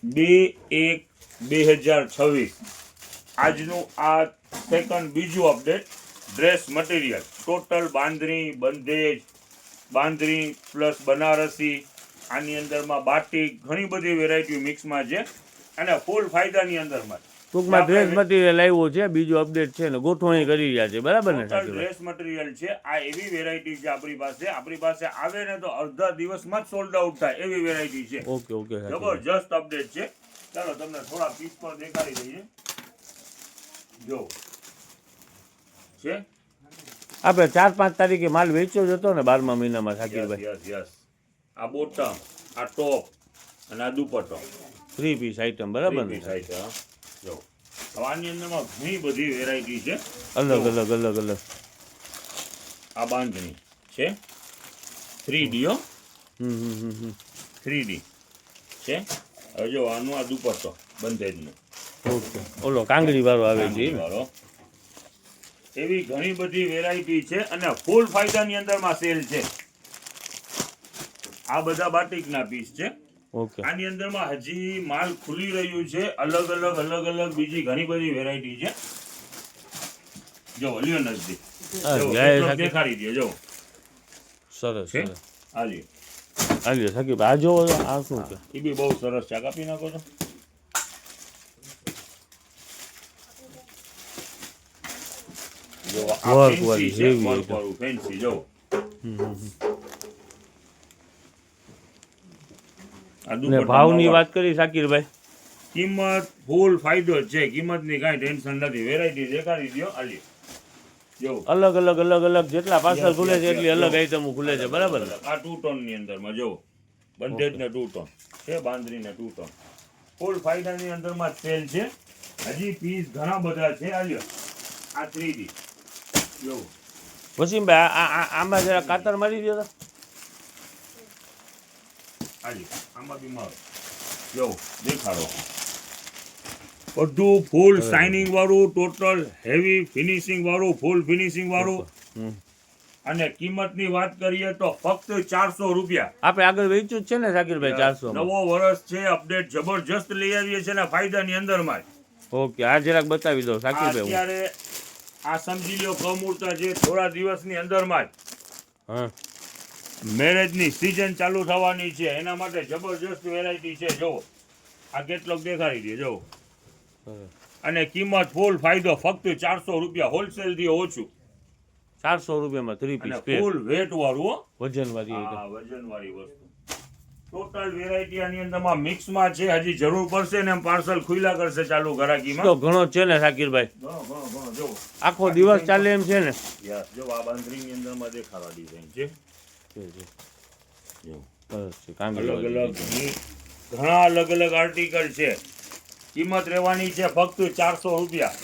2/1/2026 આજનું આ બીજું અપડેટ ડ્રેસ મટીરિયલ ટોટલ બાંધણી બંધેજ બાંધણી પ્લસ બનારસી આની અંદરમાં બાટિક ઘણી બધી વેરાયટી મિક્સમાં છે અને ફૂલ ફાયદાની અંદરમાં ટૂંકમાં ડ્રેસ મટીરિયલ આવ્યો છે બીજું અપડેટ છે ને ગોઠવણી કરી રહ્યા છે બરાબર ને ડ્રેસ મટીરિયલ છે આ એવી વેરાયટી છે આપણી પાસે આવે ને તો અડધા દિવસમાં જ સોલ્ડ આઉટ થાય એવી વેરાયટી છે ઓકે ઓકે જબરજસ્ત અપડેટ છે ચાલો તમને થોડા પીસ પર દેખાડી દઈએ જો છે આપણે 4-5 તારીખે માલ વેચ્યો જ હતો ને 12મા મહિનામાં શાકિરભાઈ યસ આ બોટમ આ ટોપ અને આ દુપટ્ટો 3 પીસ આઈટમ બરાબર ને જો હવે આની અંદરમાં ઘણી બધી વેરાયટી છે અલગ અલગ આ બાંધણી છે 3D 3D છે હવે જો આનું આ દુપટ્ટો બંધેજનો ઓકે ઓલો કાંગડી વાળો આવે છે એવી ઘણી બધી વેરાયટી છે અને ફૂલ ફાયદાની અંદરમાં સેલ છે આ બધા બાટિકના પીસ છે ઓકે આની અંદરમાં હજી માલ ખુલી રહ્યું છે અલગ અલગ બીજી ઘણી બધી વેરાયટી છે જો લ્યો નજદીક દેખાડી દે જો સરસ છે હાલી સાકીબ આ જો આ શું છે એ બી બહુ સરસ છે કાપી નાખો છો જો આ ફેન્સી છે વર્ક વાળું ફેન્સી જો ને ભાવની વાત કરી શાકિરભાઈ કિંમત ફૂલ ફાયદો છે કિંમતની કાંઈ ટેન્શન નથી વેરાયટી દેખાડી દો આલી જો અલગ જેટલા પાર્સલ ખુલે છે એટલી અલગ આઈટમો ખુલે છે બરાબર આ 2 ટોન ની અંદરમાં જો બંધેજ ને 2 ટોન છે બાંધણી ને 2 ટોન ફૂલ ફાયદાની અંદરમાં સેલ છે હજી પીસ ઘણા બધા છે આલ્યો આ 3D જો વસીમભાઈ આમાં જરા કાતર મારી દો આલી આમાં બી મારો જો દેખાડો બધું ફૂલ શાઇનિંગ વાળું ટોટલ હેવી ફિનિશિંગ વાળું ફૂલ ફિનિશિંગ વાળું અને કિંમતની વાત કરીએ તો ફક્ત 400 રૂપિયા આપણે આગળ વેચ્યું જ છે ને શાકિરભાઈ 400 નવો વર્ષ છે અપડેટ જબરજસ્ત લઈ આવીએ છે ને ફાયદાની અંદરમાં ઓકે આ જરાક બતાવી દો શાકિરભાઈ અત્યારે આ સમજી લ્યો કમૂર્તા છે થોડા દિવસની અંદરમાં જ મેરેજની સિઝન ચાલુ થવાની છે એના માટે જબરજસ્ત વેરાયટી છે જો આ કેટલોક દેખાડી દે જો અને કિંમત ફૂલ ફાયદો ફક્ત 400 રૂપિયા હોલસેલ થી ઓછું 400 રૂપિયામાં 3 પીસ ફૂલ વેટ વાળું વજનવાળી વજનવાળી વસ્તુ ટોટલ વેરાયટી આની અંદરમાં મિક્સમાં છે હજી જરૂર પડશે ને પાર્સલ ખુલ્લા કરશે ચાલુ ગરાકીમાં તો ઘણો છે ને શાકિરભાઈ ઘણો જો આખો દિવસ ચાલે એમ છે ને જો આ બાંધણીની અંદરમાં દેખાવા ડિઝાઇન છે ઘણા અલગ અલગ આર્ટિકલ છે કિંમત રહેવાની છે ફક્ત 400 રૂપિયા